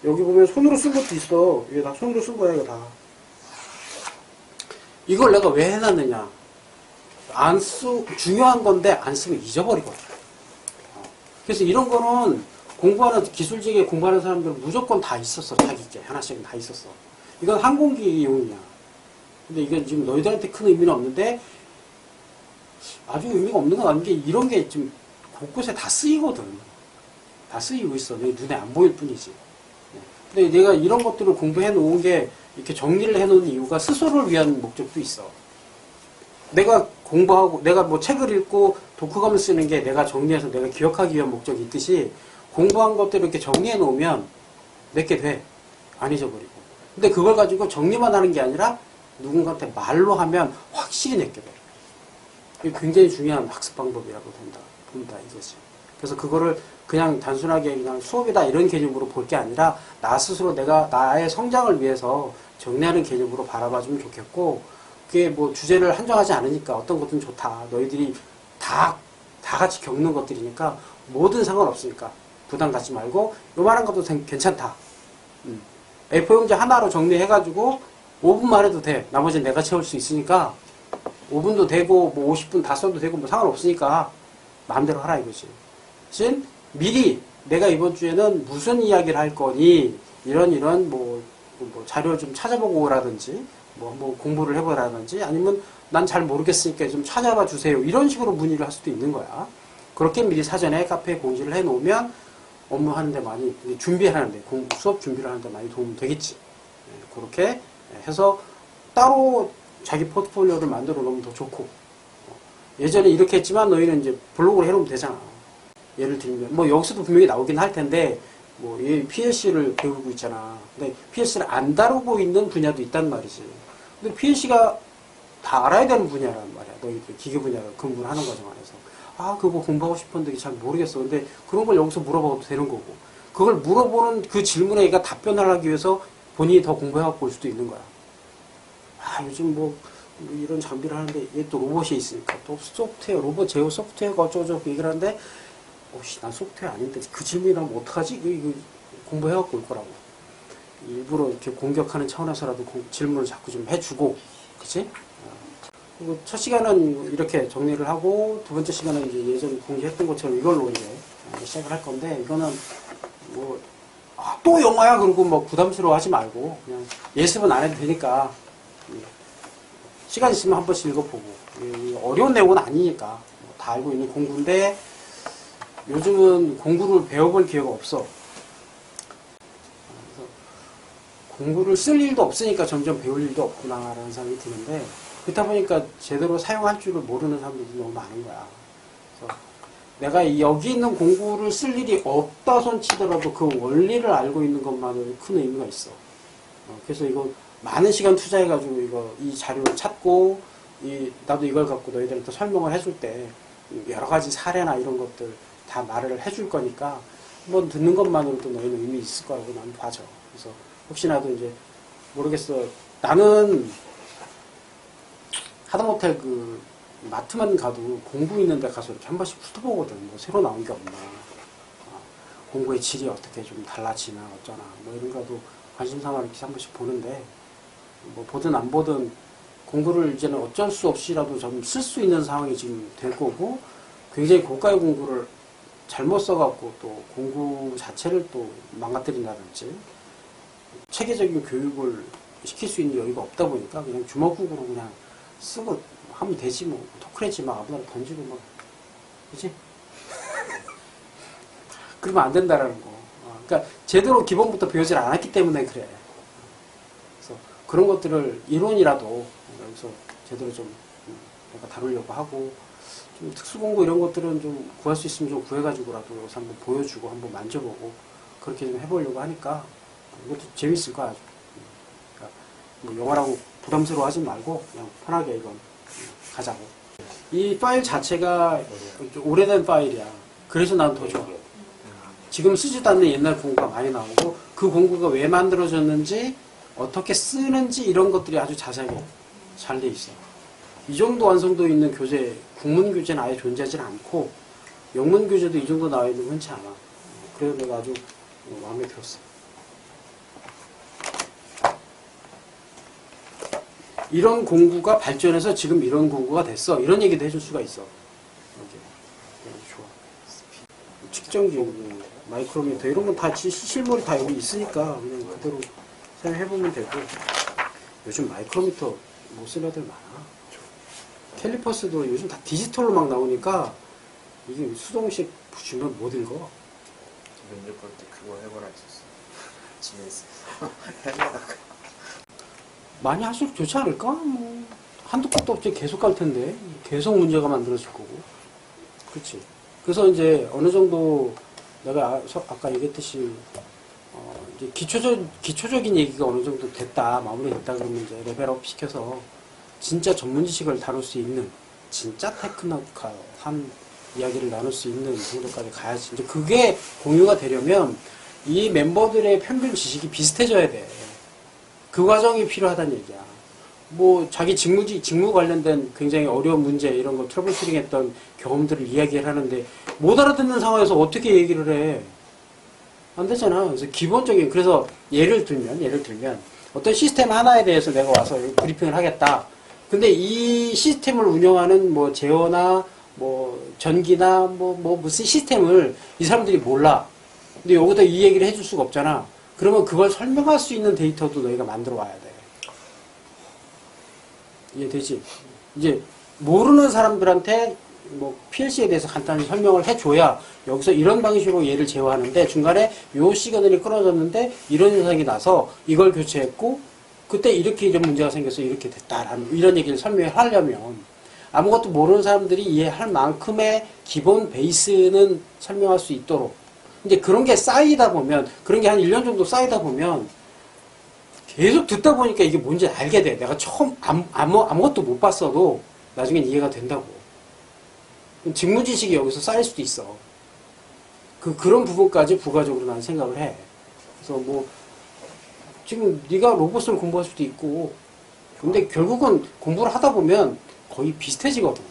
여기 보면 손으로 쓴 것도 있어. 이게 다 손으로 쓴 거야, 이거 다. 이걸 내가 왜 해놨느냐. 중요한 건데 안 쓰면 잊어버리거든. 그래서 이런 거는 기술직에 공부하는 사람들은 무조건 다 있었어. 자기께. 하나씩은 다 있었어. 이건 항공기용이야. 근데 이건 지금 너희들한테 큰 의미는 없는데, 아주 의미가 없는 건 아닌 게, 이런 게 지금 곳곳에 다 쓰이거든. 다 쓰이고 있어. 내 눈에 안 보일 뿐이지. 근데 내가 이런 것들을 공부해 놓은 게, 이렇게 정리를 해 놓은 이유가 스스로를 위한 목적도 있어. 내가 공부하고, 내가 뭐 책을 읽고 독후감을 쓰는 게 내가 정리해서 내가 기억하기 위한 목적이 있듯이, 공부한 것들을 이렇게 정리해 놓으면 내게 돼. 안 잊어버리고. 근데 그걸 가지고 정리만 하는 게 아니라 누군가한테 말로 하면 확실히 내게 돼. 이게 굉장히 중요한 학습 방법이라고 봅니다, 이것이. 그래서 그거를 그냥 단순하게 그냥 수업이다 이런 개념으로 볼 게 아니라 나 스스로 내가 나의 성장을 위해서 정리하는 개념으로 바라봐주면 좋겠고, 그게 뭐 주제를 한정하지 않으니까 어떤 것든 좋다. 너희들이 다 같이 겪는 것들이니까 뭐든 상관없으니까 부담 갖지 말고 요만한 것도 괜찮다. A4용지 하나로 정리해가지고 5분만 해도 돼. 나머지는 내가 채울 수 있으니까 5분도 되고 뭐 50분 다 써도 되고 뭐 상관없으니까 마음대로 하라 이거지. 대신 미리 내가 이번 주에는 무슨 이야기를 할 거니 이런 뭐 자료 좀 찾아보고 오라든지 뭐 공부를 해보라든지 아니면 난 잘 모르겠으니까 좀 찾아봐 주세요. 이런 식으로 문의를 할 수도 있는 거야. 그렇게 미리 사전에 카페에 공지를 해놓으면 업무하는데 많이 준비하는데 수업 준비를 하는데 많이 도움이 되겠지. 그렇게 해서 따로 자기 포트폴리오를 만들어 놓으면 더 좋고, 예전에 이렇게 했지만 너희는 이제 블로그를 해놓으면 되잖아. 예를 들면 뭐 여기서도 분명히 나오긴 할 텐데 뭐 PLC를 배우고 있잖아. 근데 PLC를 안 다루고 있는 분야도 있단 말이지. 근데 PLC가 다 알아야 되는 분야란 말이야. 너희들 기계 분야를 근무를 하는 과정 안에서. 아, 그거 공부하고 싶었는데 잘 모르겠어. 근데 그런 걸 여기서 물어봐도 되는 거고. 그걸 물어보는 그 질문에 얘가 답변을 하기 위해서 본인이 더 공부해갖고 올 수도 있는 거야. 아, 요즘 뭐 이런 장비를 하는데 얘 또 로봇이 있으니까 또 소프트웨어, 로봇 제어 소프트웨어가 어쩌고저쩌고 얘기를 하는데 오씨, 난 소프트웨어 아닌데 그 질문이라면 어떡하지? 이거 공부해갖고 올 거라고. 일부러 이렇게 공격하는 차원에서라도 질문을 자꾸 좀 해주고, 그치? 그리고 첫 시간은 이렇게 정리를 하고, 두 번째 시간은 이제 예전에 공지했던 것처럼 이걸로 이제 시작을 할 건데, 이거는 뭐, 또 영화야? 그러고 뭐 부담스러워 하지 말고, 그냥 예습은 안 해도 되니까, 시간 있으면 한 번씩 읽어보고, 어려운 내용은 아니니까, 다 알고 있는 공부인데, 요즘은 공구를 배워볼 기회가 없어. 그래서 공구를 쓸 일도 없으니까 점점 배울 일도 없구나라는 생각이 드는데, 그렇다 보니까 제대로 사용할 줄을 모르는 사람들이 너무 많은 거야. 그래서 내가 여기 있는 공구를 쓸 일이 없다 손 치더라도 그 원리를 알고 있는 것만으로 큰 의미가 있어. 그래서 이거 많은 시간 투자해가지고 이 자료를 찾고, 나도 이걸 갖고 너희들한테 설명을 해줄 때 여러 가지 사례나 이런 것들 다 말을 해줄 거니까 한번 듣는 것만으로도 너희는 의미 있을 거라고 나는 봐줘. 그래서 혹시나도 이제 모르겠어. 나는 하다못해 그 마트만 가도 공부 있는 데 가서 이렇게 한 번씩 훑어보거든. 뭐 새로 나온 게 없나. 공부의 질이 어떻게 좀 달라지나 어쩌나. 뭐 이런 거도 관심사만 이렇게 한 번씩 보는데, 뭐 보든 안 보든 공부를 이제는 어쩔 수 없이라도 좀 쓸 수 있는 상황이 지금 될 거고, 굉장히 고가의 공부를 잘못 써갖고 또 공부 자체를 또 망가뜨린다든지 체계적인 교육을 시킬 수 있는 여유가 없다 보니까 그냥 주먹국으로 그냥 쓰고 하면 되지 뭐. 토크레지 막 아무나 던지고 막, 그치? 그러면 안 된다라는 거. 그러니까 제대로 기본부터 배우질 않았기 때문에 그래. 그래서 그런 것들을 이론이라도 여기서 제대로 좀 내가 다루려고 하고, 좀 특수공부 이런 것들은 좀 구할 수 있으면 좀 구해가지고라도 여기서 한번 보여주고 한번 만져보고 그렇게 좀 해보려고 하니까 이것도 재밌을 거야. 아주. 그러니까 뭐 영화라고 부담스러워 하지 말고 그냥 편하게 이건 가자고. 이 파일 자체가 오래된 파일이야. 그래서 난 더 좋아. 지금 쓰지도 않는 옛날 공구가 많이 나오고, 그 공구가 왜 만들어졌는지 어떻게 쓰는지 이런 것들이 아주 자세하게 잘 돼 있어. 이 정도 완성도 있는 교재, 국문 교재는 아예 존재하지 않고 영문 교재도 이 정도 나와 있는 건 흔치 않아. 그래서 내가 아주 마음에 들었어. 이런 공구가 발전해서 지금 이런 공구가 됐어. 이런 얘기도 해줄 수가 있어. 좋아. 측정기, 마이크로미터 이런 건 다 실물이 다 여기 있으니까 그냥 그대로 사용해보면 되고. 요즘 마이크로미터 못 쓰는 애들 많아. 캘리퍼스도 요즘 다 디지털로 막 나오니까 이게 수동식 주면 못 읽어. 면접 볼 때 그거 해보라 했었어. 집에서 해내다가. 많이 할수록 좋지 않을까? 뭐 한두 컷도 없이 계속 갈 텐데 계속 문제가 만들어질 거고. 그렇지. 그래서 이제 어느 정도 내가 아까 얘기했듯이 이제 기초적인 얘기가 어느 정도 됐다, 마무리됐다 그러면 이제 레벨업 시켜서 진짜 전문 지식을 다룰 수 있는, 진짜 테크니컬한 이야기를 나눌 수 있는 정도까지 가야지. 이제 그게 공유가 되려면 이 멤버들의 평균 지식이 비슷해져야 돼. 그 과정이 필요하다는 얘기야. 뭐 자기 직무 관련된 굉장히 어려운 문제 이런 거 트러블 슈팅 했던 경험들을 이야기를 하는데 못 알아듣는 상황에서 어떻게 얘기를 해? 안 되잖아. 그래서 기본적인, 그래서 예를 들면 어떤 시스템 하나에 대해서 내가 와서 브리핑을 하겠다. 근데 이 시스템을 운영하는 뭐 제어나 뭐 전기나 뭐 무슨 시스템을 이 사람들이 몰라. 근데 여기다 이 얘기를 해줄 수가 없잖아. 그러면 그걸 설명할 수 있는 데이터도 너희가 만들어 와야 돼. 이해되지? 이제 모르는 사람들한테 뭐 PLC에 대해서 간단히 설명을 해줘야 여기서 이런 방식으로 얘를 제어하는데 중간에 요 시그널이 끊어졌는데 이런 현상이 나서 이걸 교체했고 그때 이렇게 이런 문제가 생겨서 이렇게 됐다라는 이런 얘기를 설명하려면 아무것도 모르는 사람들이 이해할 만큼의 기본 베이스는 설명할 수 있도록 이제 그런 게 쌓이다 보면 그런 게 한 1년 정도 쌓이다 보면 계속 듣다 보니까 이게 뭔지 알게 돼. 내가 처음 아무것도 못 봤어도 나중엔 이해가 된다고. 직무지식이 여기서 쌓일 수도 있어. 그런 부분까지 부가적으로 나는 생각을 해. 그래서 뭐 지금 네가 로봇을 공부할 수도 있고 근데 결국은 공부를 하다 보면 거의 비슷해지거든.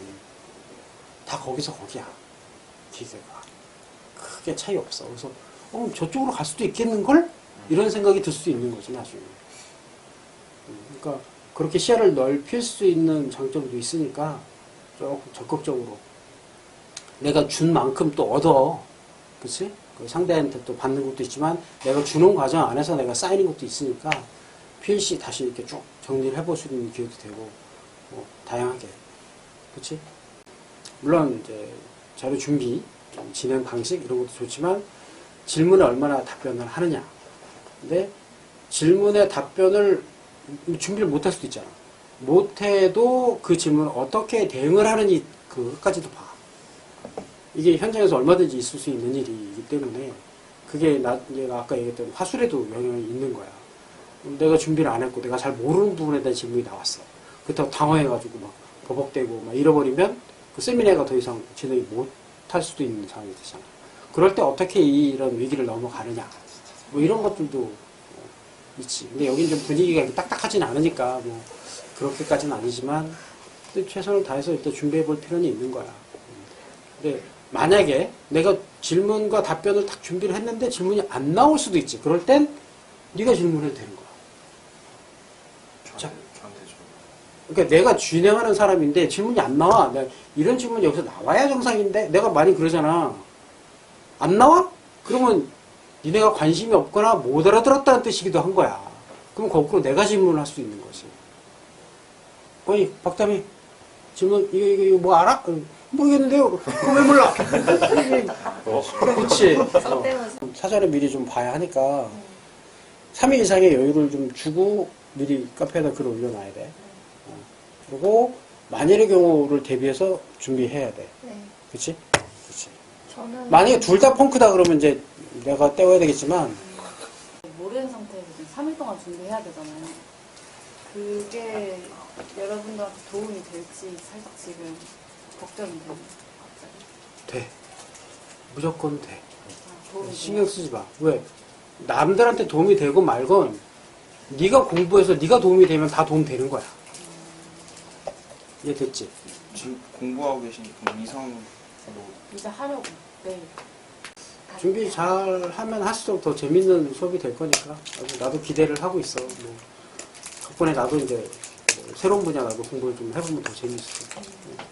다 거기서 거기야. 기계가. 크게 차이 없어. 그래서 저쪽으로 갈 수도 있겠는걸? 이런 생각이 들 수도 있는 거지 나중에. 그러니까 그렇게 시야를 넓힐 수 있는 장점도 있으니까 조금 적극적으로 내가 준 만큼 또 얻어. 그치? 상대한테 또 받는 것도 있지만 내가 주는 과정 안에서 내가 쌓이는 것도 있으니까 PLC 다시 이렇게 쭉 정리를 해볼 수 있는 기회도 되고 뭐 다양하게. 그치? 물론 이제 자료 준비, 진행 방식 이런 것도 좋지만 질문에 얼마나 답변을 하느냐. 근데 질문에 답변을 준비를 못할 수도 있잖아. 못해도 그 질문을 어떻게 대응을 하는지 그것까지도 봐. 이게 현장에서 얼마든지 있을 수 있는 일이기 때문에 그게 내가 아까 얘기했던 화술에도 영향이 있는 거야. 내가 준비를 안 했고 내가 잘 모르는 부분에 대한 질문이 나왔어. 그렇다고 당황해가지고 막 버벅대고 막 잃어버리면 그 세미나가 더 이상 진행이 못할 수도 있는 상황이 되잖아. 그럴 때 어떻게 이런 위기를 넘어가느냐. 뭐 이런 것들도 있지. 근데 여긴 좀 분위기가 딱딱하진 않으니까 뭐 그렇게까지는 아니지만 최선을 다해서 일단 준비해 볼 필요는 있는 거야. 근데 만약에 내가 질문과 답변을 딱 준비를 했는데 질문이 안 나올 수도 있지. 그럴 땐 네가 질문해도 되는 거야. 저한테 줘. 그러니까 내가 진행하는 사람인데 질문이 안 나와. 이런 질문이 여기서 나와야 정상인데 내가 많이 그러잖아. 안 나와? 그러면 니네가 관심이 없거나 못 알아들었다는 뜻이기도 한 거야. 그럼 거꾸로 내가 질문을 할 수 있는 거지. 어이, 박담이 질문 이거 뭐 알아? 모르겠는데요. 그거 왜 몰라? 그렇지. 사전에 미리 좀 봐야 하니까 3일 이상의 여유를 좀 주고 미리 카페에다 글을 올려놔야 돼. 그리고 만일의 경우를 대비해서 준비해야 돼. 네. 그렇지? 그렇지. 저는 만약에 둘 다 펑크다 그러면 이제 내가 떼워야 되겠지만 모르는 상태에서 지금 3일 동안 준비해야 되잖아요. 그게 여러분들한테 도움이 될지 살짝 지금 걱정이 되는 갑자기. 돼. 무조건 돼. 도움이 신경 쓰지 마. 왜? 남들한테 도움이 되고 말건 네가 공부해서 네가 도움이 되면 다 도움 되는 거야. 이해됐지? 지금 공부하고 계신 분 이상으로 이제 하려고 내일. 준비 잘 하면 할수록 더 재밌는 수업이 될 거니까 나도 기대를 하고 있어. 뭐 덕분에 나도 이제 뭐 새로운 분야라도 공부를 좀 해보면 더 재미있을 것 같아요.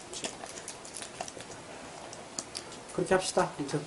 그렇게 합시다. 아무튼.